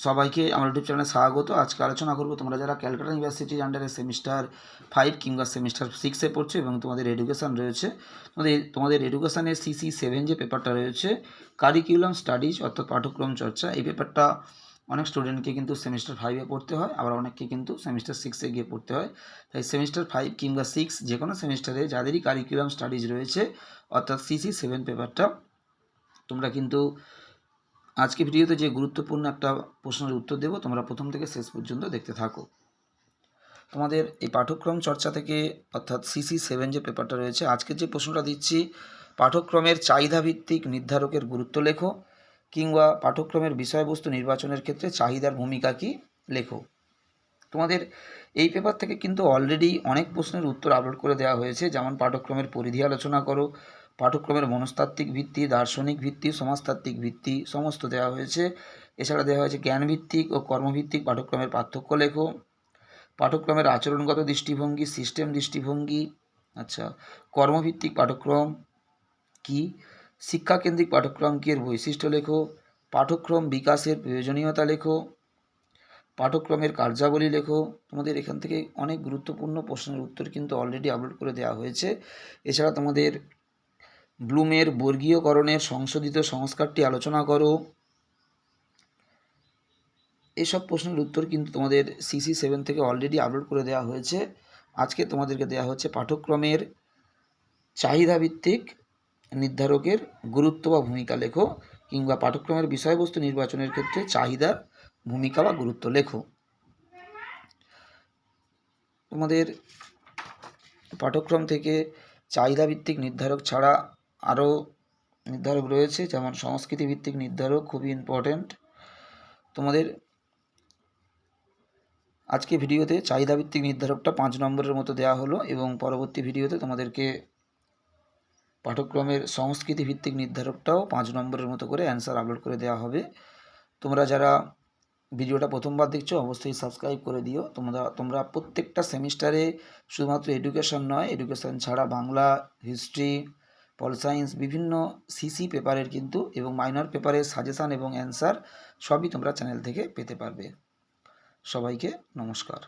সবাইকে আমার ইউটিউব চ্যানেলে স্বাগত। আজকে আলোচনা করব তোমরা যারা ক্যালকাটা ইউনিভার্সিটির আন্ডারে সেমিস্টার 5 কিংবা সেমিস্টার 6-এ পড়ছো এবং তোমাদের এডুকেশান রয়েছে, তোমাদের এডুকেশানের CC7 যে পেপারটা রয়েছে, কারিকুলাম স্টাডিজ অর্থাৎ পাঠ্যক্রম চর্চা, এই পেপারটা অনেক স্টুডেন্টকে কিন্তু সেমিস্টার 5-এ পড়তে হয়, আবার অনেককে কিন্তু সেমিস্টার 6-এ গিয়ে পড়তে হয়। তাই সেমিস্টার 5 কিংবা 6 যে কোনো সেমিস্টারে যাদেরই কারিকুলাম স্টাডিজ রয়েছে অর্থাৎ CC7 পেপারটা তোমরা কিন্তু আজকে ভিডিওতে যে গুরুত্বপূর্ণ একটা প্রশ্নের উত্তর দেব, তোমরা প্রথম থেকে শেষ পর্যন্ত দেখতে থাকো। তোমাদের এই পাঠ্যক্রম চর্চা থেকে অর্থাৎ CC7 যে পেপারটা রয়েছে, আজকের যে প্রশ্নটা দিচ্ছি, পাঠ্যক্রমের চাহিদা ভিত্তিক নির্ধারকের গুরুত্ব লেখো, কিংবা পাঠ্যক্রমের বিষয়বস্তু নির্বাচনের ক্ষেত্রে চাহিদার ভূমিকা কী লেখো। তোমাদের এই পেপার থেকে কিন্তু অলরেডি অনেক প্রশ্নের উত্তর আপলোড করে দেওয়া হয়েছে, যেমন পাঠ্যক্রমের পরিধি আলোচনা করো, পাঠ্যক্রমের মনস্তাত্ত্বিক ভিত্তি, দার্শনিক ভিত্তি, সমাজতাত্ত্বিক ভিত্তি সমস্ত দেওয়া হয়েছে। এছাড়া দেওয়া হয়েছে জ্ঞানভিত্তিক ও কর্মভিত্তিক পাঠ্যক্রমের পার্থক্য লেখো, পাঠ্যক্রমের আচরণগত দৃষ্টিভঙ্গি, সিস্টেম দৃষ্টিভঙ্গি, আচ্ছা, কর্মভিত্তিক পাঠ্যক্রম কি, শিক্ষাকেন্দ্রিক পাঠ্যক্রম কি এর বৈশিষ্ট্য লেখো, পাঠ্যক্রম বিকাশের প্রয়োজনীয়তা লেখো, পাঠ্যক্রমের কার্যাবলী লেখো। তোমাদের এখান থেকে অনেক গুরুত্বপূর্ণ প্রশ্নের উত্তর কিন্তু অলরেডি আপলোড করে দেওয়া হয়েছে। এছাড়া তোমাদের ব্লুমের বর্গীয়করণের সংশোধিত সংস্কারটি আলোচনা করো। এসব প্রশ্নের উত্তর কিন্তু তোমাদের CC7 থেকে অলরেডি আপলোড করে দেওয়া হয়েছে। আজকে তোমাদেরকে দেওয়া হচ্ছে পাঠ্যক্রমের চাহিদাভিত্তিক নির্ধারকের গুরুত্ব বা ভূমিকা লেখো, কিংবা পাঠ্যক্রমের বিষয়বস্তু নির্বাচনের ক্ষেত্রে চাহিদার ভূমিকা বা গুরুত্ব লেখো। তোমাদের পাঠ্যক্রম থেকে চাহিদাভিত্তিক নির্ধারক ছাড়া আরও নির্ধারক রয়েছে, যেমন সংস্কৃতিভিত্তিক নির্ধারক, খুবই ইম্পর্ট্যান্ট। তোমাদের আজকে ভিডিওতে চাহিদাভিত্তিক নির্ধারকটা 5 নম্বরের মতো দেওয়া হলো, এবং পরবর্তী ভিডিওতে তোমাদেরকে পাঠ্যক্রমের সংস্কৃতিভিত্তিক নির্ধারকটাও 5 নম্বরের মতো করে অ্যান্সার আপলোড করে দেওয়া হবে। তোমরা যারা ভিডিওটা প্রথমবার দেখছো অবশ্যই সাবস্ক্রাইব করে দিও। তোমরা প্রত্যেকটা সেমিস্টারে শুধুমাত্র এডুকেশন নয়, এডুকেশন ছাড়া বাংলা, হিস্ট্রি, পল সায়েন্স, বিভিন্ন সিসি পেপারের কিন্তু এবং মাইনর পেপারের সাজেশান এবং অ্যান্সার সবই তোমরা চ্যানেল থেকে পেতে পারবে। সবাইকে নমস্কার।